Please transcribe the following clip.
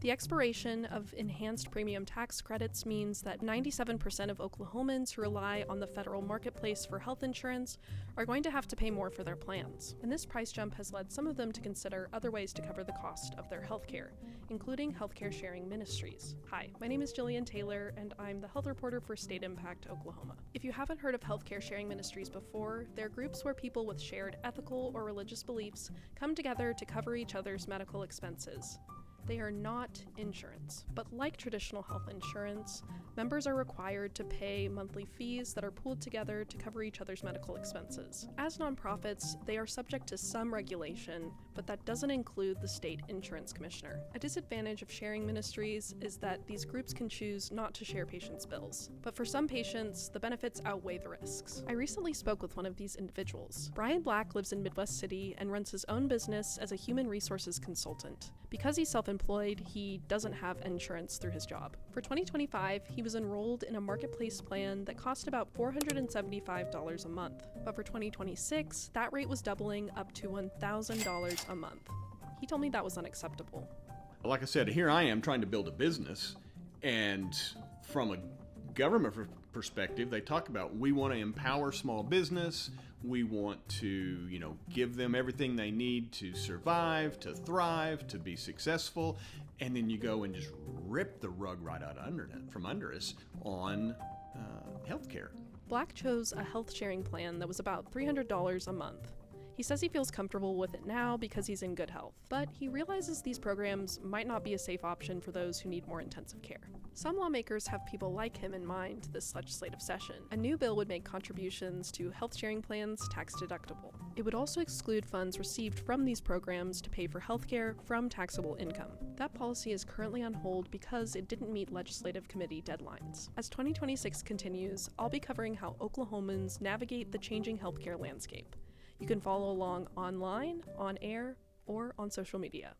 The expiration of enhanced premium tax credits means that 97% of Oklahomans who rely on the federal marketplace for health insurance are going to have to pay more for their plans. And this price jump has led some of them to consider other ways to cover the cost of their healthcare, including healthcare sharing ministries. Hi, my name is Jillian Taylor, and I'm the health reporter for State Impact Oklahoma. If you haven't heard of healthcare sharing ministries before, they're groups where people with shared ethical or religious beliefs come together to cover each other's medical expenses. They are not insurance, but like traditional health insurance, members are required to pay monthly fees that are pooled together to cover each other's medical expenses. As nonprofits, they are subject to some regulation, but that doesn't include the state insurance commissioner. A disadvantage of sharing ministries is that these groups can choose not to share patients' bills. But for some patients, the benefits outweigh the risks. I recently spoke with one of these individuals. Brian Black lives in Midwest City and runs his own business as a human resources consultant. Because he's self-employed, he doesn't have insurance through his job. For 2025, he was enrolled in a marketplace plan that cost about $475 a month. But for 2026, that rate was doubling up to $1,000 a month. He told me that was unacceptable. Like I said, here I am trying to build a business, and from a government perspective, they talk about we want to empower small business. We want to, give them everything they need to survive, to thrive, to be successful. And then you go and just rip the rug right out from under us on healthcare. Black chose a health sharing plan that was about $300 a month. He says he feels comfortable with it now because he's in good health, but he realizes these programs might not be a safe option for those who need more intensive care. Some lawmakers have people like him in mind this legislative session. A new bill would make contributions to health sharing plans tax deductible. It would also exclude funds received from these programs to pay for healthcare from taxable income. That policy is currently on hold because it didn't meet legislative committee deadlines. As 2026 continues, I'll be covering how Oklahomans navigate the changing healthcare landscape. You can follow along online, on air, or on social media.